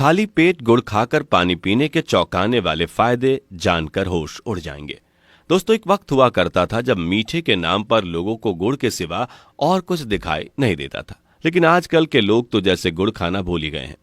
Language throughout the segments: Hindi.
खाली पेट गुड़ खाकर पानी पीने के चौंकाने वाले फायदे जानकर होश उड़ जाएंगे। दोस्तों, एक वक्त हुआ करता था जब मीठे के नाम पर लोगों को गुड़ के सिवा और कुछ दिखाई नहीं देता था। लेकिन आजकल के लोग तो जैसे गुड़ खाना भूल ही गए हैं।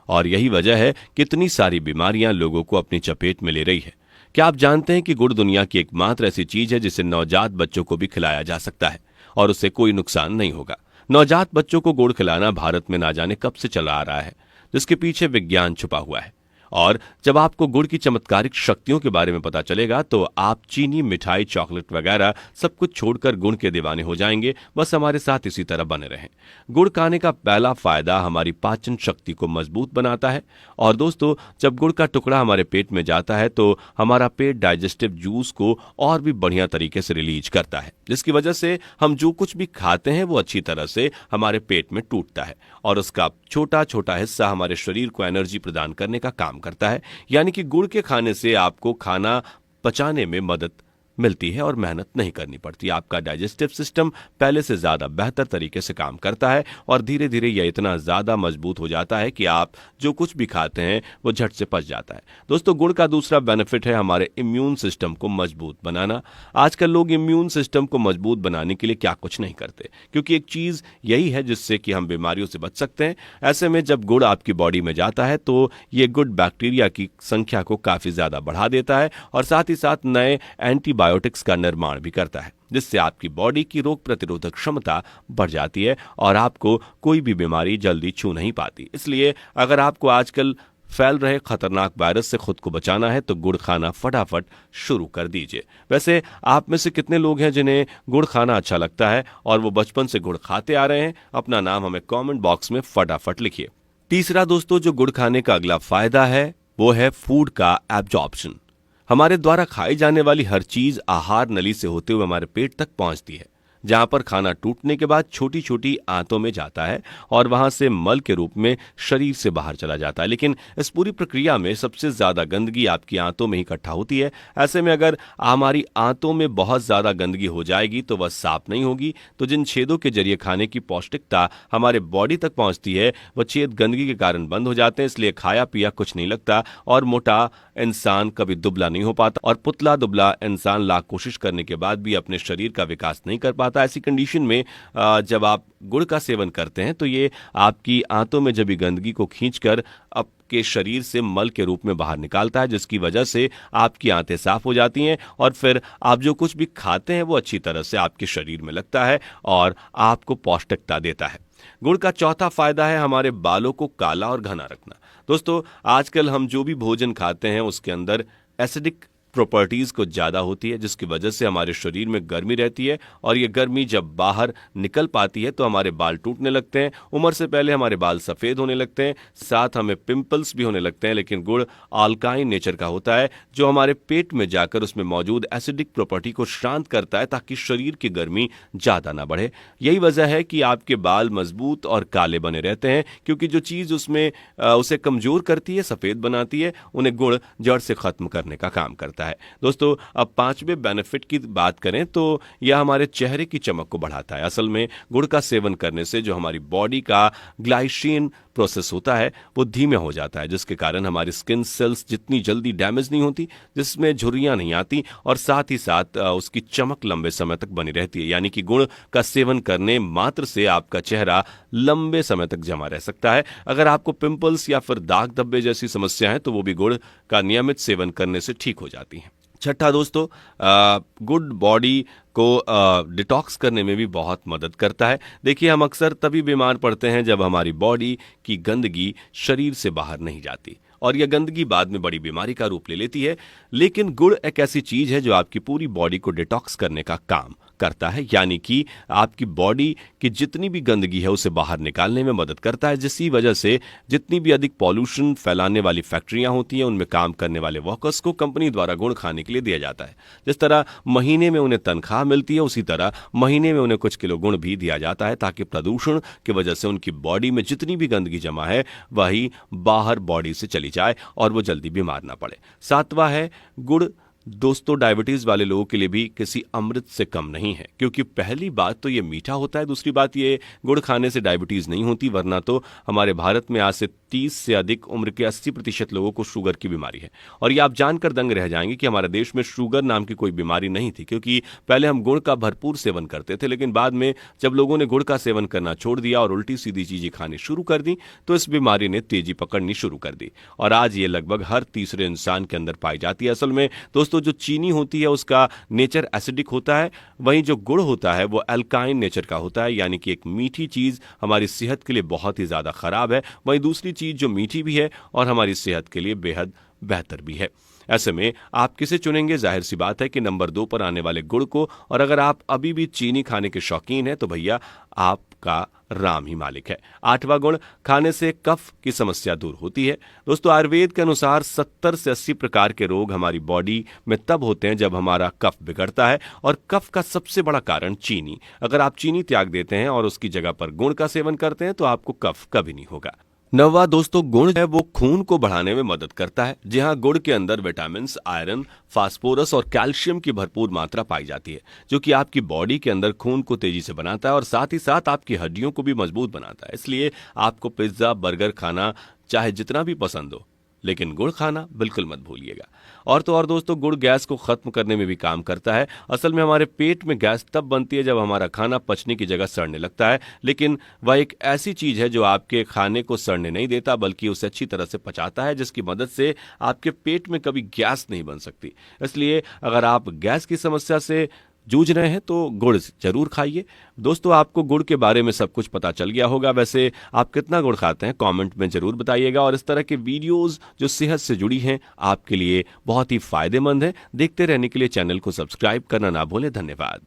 और यही वजह है कि इतनी सारी बीमारियां लोगों को अपनी चपेट में ले रही है। क्या आप जानते हैं कि गुड़ दुनिया की एकमात्र ऐसी चीज है जिसे नवजात बच्चों को भी खिलाया जा सकता है और उससे कोई नुकसान नहीं होगा। नवजात बच्चों को गुड़ खिलाना भारत में ना जाने कब से चला आ रहा है, जिसके पीछे विज्ञान छुपा हुआ है। और जब आपको गुड़ की चमत्कारिक शक्तियों के बारे में पता चलेगा तो आप चीनी, मिठाई, चॉकलेट वगैरह सब कुछ छोड़कर गुड़ के दीवाने हो जाएंगे। बस हमारे साथ इसी तरह बने रहें। गुड़ खाने का पहला फायदा हमारी पाचन शक्ति को मजबूत बनाता है। और दोस्तों, जब गुड़ का टुकड़ा हमारे पेट में जाता है तो हमारा पेट डाइजेस्टिव जूस को और भी बढ़िया तरीके से रिलीज करता है, जिसकी वजह से हम जो कुछ भी खाते हैं वो अच्छी तरह से हमारे पेट में टूटता है और उसका छोटा छोटा हिस्सा हमारे शरीर को एनर्जी प्रदान करने का काम करता है। यानी कि गुड़ के खाने से आपको खाना पचाने में मदद मिलती है और मेहनत नहीं करनी पड़ती। आपका डाइजेस्टिव सिस्टम पहले से ज्यादा बेहतर तरीके से काम करता है और धीरे धीरे यह इतना ज्यादा मजबूत हो जाता है कि आप जो कुछ भी खाते हैं वो झट से पच जाता है। दोस्तों, गुड़ का दूसरा बेनिफिट है हमारे इम्यून सिस्टम को मजबूत बनाना। आजकल लोग इम्यून सिस्टम को मजबूत बनाने के लिए क्या कुछ नहीं करते, क्योंकि एक चीज यही है जिससे कि हम बीमारियों से बच सकते हैं। ऐसे में जब गुड़ आपकी बॉडी में जाता है तो ये गुड बैक्टीरिया की संख्या को काफी ज्यादा बढ़ा देता है और साथ ही साथ नए एंटीबायोटिक्स का निर्माण भी करता है, जिससे आपकी बॉडी की रोग प्रतिरोधक क्षमता बढ़ जाती है और आपको कोई भी बीमारी जल्दी छू नहीं पाती। इसलिए अगर आपको आजकल फैल रहे खतरनाक वायरस से खुद को बचाना है तो गुड़ खाना फटाफट शुरू कर दीजिए। वैसे आप में से कितने लोग हैं जिन्हें गुड़ खाना अच्छा लगता है और वो बचपन से गुड़ खाते आ रहे हैं? अपना नाम हमें कमेंट बॉक्स में फटाफट लिखिए। तीसरा दोस्तों, जो गुड़ खाने का अगला फायदा है वो है फूड का एब्जॉर्प्शन। हमारे द्वारा खाई जाने वाली हर चीज आहार नली से होते हुए हमारे पेट तक पहुंचती है, जहां पर खाना टूटने के बाद छोटी छोटी आंतों में जाता है और वहां से मल के रूप में शरीर से बाहर चला जाता है। लेकिन इस पूरी प्रक्रिया में सबसे ज्यादा गंदगी आपकी आंतों में ही इकट्ठा होती है। ऐसे में अगर हमारी आंतों में बहुत ज्यादा गंदगी हो जाएगी तो वह साफ नहीं होगी, तो जिन छेदों के जरिए खाने की पौष्टिकता हमारे बॉडी तक पहुंचती है वह छेद गंदगी के कारण बंद हो जाते हैं। इसलिए खाया पिया कुछ नहीं लगता और मोटा इंसान कभी दुबला नहीं हो पाता और पुतला दुबला इंसान लाख कोशिश करने के बाद भी अपने शरीर का विकास नहीं कर पाता। ऐसी कंडीशन में जब आप गुड़ का सेवन करते हैं तो ये आपकी आंतों में जमी गंदगी को खींचकर आपके शरीर से मल के रूप में बाहर निकालता है, जिसकी वजह से आपकी आंतें साफ हो जाती हैं और फिर आप जो कुछ भी खाते हैं वो अच्छी तरह से आपके शरीर में लगता है और आपको पौष्टिकता देता है। गुड़ का चौथा फायदा है हमारे बालों को काला और घना रखना। दोस्तों, आजकल हम जो भी भोजन खाते हैं उसके अंदर एसिडिक प्रॉपर्टीज को ज्यादा होती है, जिसकी वजह से हमारे शरीर में गर्मी रहती है और ये गर्मी जब बाहर निकल पाती है तो हमारे बाल टूटने लगते हैं। उम्र से पहले हमारे बाल सफेद होने लगते हैं, साथ हमें पिंपल्स भी होने लगते हैं। लेकिन गुड़ अल्काइन नेचर का होता है जो हमारे पेट में जाकर उसमें मौजूद एसिडिक प्रॉपर्टी को शांत करता है ताकि शरीर की गर्मी ज्यादा ना बढ़े। यही वजह है कि आपके बाल मजबूत और काले बने रहते हैं, क्योंकि जो चीज उसमें उसे कमजोर करती है, सफेद बनाती है, उन्हें गुड़ जड़ से खत्म करने का काम करता है। दोस्तों, अब पांचवें बेनिफिट की बात करें तो यह हमारे चेहरे की चमक को बढ़ाता है। असल में गुड़ का सेवन करने से जो हमारी बॉडी का ग्लाइसिन प्रोसेस होता है वो धीमे हो जाता है, जिसके कारण हमारी स्किन सेल्स जितनी जल्दी डैमेज नहीं होती, जिसमें झुर्रियां नहीं आती और साथ ही साथ उसकी चमक लंबे समय तक बनी रहती है। यानी कि गुड़ का सेवन करने मात्र से आपका चेहरा लंबे समय तक जमा रह सकता है। अगर आपको पिंपल्स या फिर दाग धब्बे जैसी समस्या है तो वो भी गुड़ का नियमित सेवन करने से ठीक हो जाती है। छठा दोस्तों, गुड बॉडी को डिटॉक्स करने में भी बहुत मदद करता है। देखिए, हम अक्सर तभी बीमार पड़ते हैं जब हमारी बॉडी की गंदगी शरीर से बाहर नहीं जाती और यह गंदगी बाद में बड़ी बीमारी का रूप ले लेती है। लेकिन गुड़ एक ऐसी चीज है जो आपकी पूरी बॉडी को डिटॉक्स करने का काम करता है, यानी कि आपकी बॉडी की जितनी भी गंदगी है उसे बाहर निकालने में मदद करता है, जिसकी वजह से जितनी भी अधिक पॉल्यूशन फैलाने वाली फैक्ट्रियां होती हैं उनमें काम करने वाले वर्कर्स को कंपनी द्वारा गुड़ खाने के लिए दिया जाता है। जिस तरह महीने में उन्हें तनख्वाह मिलती है, उसी तरह महीने में उन्हें कुछ किलो गुड़ भी दिया जाता है ताकि प्रदूषण की वजह से उनकी बॉडी में जितनी भी गंदगी जमा है वही बाहर बॉडी से चली जाए और वो जल्दी बीमार ना पड़े। सातवां है गुड़ दोस्तों डायबिटीज वाले लोगों के लिए भी किसी अमृत से कम नहीं है, क्योंकि पहली बात तो ये मीठा होता है, दूसरी बात ये गुड़ खाने से डायबिटीज नहीं होती, वरना तो हमारे भारत में आज से 30 से अधिक उम्र के 80% लोगों को शुगर की बीमारी है। और ये आप जानकर दंग रह जाएंगे कि हमारे देश में शुगर नाम की कोई बीमारी नहीं थी, क्योंकि पहले हम गुड़ का भरपूर सेवन करते थे, लेकिन बाद में जब लोगों ने गुड़ का सेवन करना छोड़ दिया और उल्टी सीधी चीजें खानी शुरू कर दी तो इस बीमारी ने तेजी पकड़नी शुरू कर दी और आज ये लगभग हर तीसरे इंसान के अंदर पाई जाती है। असल में दोस्तों, जो चीनी होती है उसका नेचर एसिडिक होता है, वहीं जो गुड़ होता है वो अल्काइन नेचर का होता है, यानी कि एक मीठी चीज हमारी सेहत के लिए बहुत ही ज्यादा खराब है, वहीं दूसरी चीज जो मीठी भी है और हमारी सेहत के लिए बेहद बेहतर भी है। ऐसे में आप किसे चुनेंगे? जाहिर सी बात है कि नंबर 2 पर आने वाले गुड़ को। और अगर आप अभी भी चीनी खाने के शौकीन हैं तो भैया आपका राम ही मालिक है। 8वां गुण, खाने से कफ की समस्या दूर होती है। दोस्तों, आयुर्वेद के अनुसार 70 से 80 प्रकार के रोग हमारी बॉडी में तब होते हैं जब हमारा कफ बिगड़ता है, और कफ का सबसे बड़ा कारण चीनी। अगर आप चीनी त्याग देते हैं और उसकी जगह पर गुड़ का सेवन करते हैं तो आपको कफ कभी नहीं होगा। 9वां दोस्तों, गुड़ है वो खून को बढ़ाने में मदद करता है। जी हाँ, गुड़ के अंदर विटामिन, आयरन, फास्फोरस और कैल्शियम की भरपूर मात्रा पाई जाती है, जो कि आपकी बॉडी के अंदर खून को तेजी से बनाता है और साथ ही साथ आपकी हड्डियों को भी मजबूत बनाता है। इसलिए आपको पिज्जा, बर्गर खाना चाहे जितना भी पसंद हो, लेकिन गुड़ खाना बिल्कुल मत भूलिएगा। और तो और दोस्तों, गुड़ गैस को खत्म करने में भी काम करता है। असल में हमारे पेट में गैस तब बनती है जब हमारा खाना पचने की जगह सड़ने लगता है, लेकिन वह एक ऐसी चीज है जो आपके खाने को सड़ने नहीं देता बल्कि उसे अच्छी तरह से पचाता है, जिसकी मदद से आपके पेट में कभी गैस नहीं बन सकती। इसलिए अगर आप गैस की समस्या से जूझ रहे हैं तो गुड़ जरूर खाइए। दोस्तों, आपको गुड़ के बारे में सब कुछ पता चल गया होगा। वैसे आप कितना गुड़ खाते हैं कमेंट में जरूर बताइएगा, और इस तरह के वीडियोस जो सेहत से जुड़ी हैं आपके लिए बहुत ही फायदेमंद है। देखते रहने के लिए चैनल को सब्सक्राइब करना ना भूलें। धन्यवाद।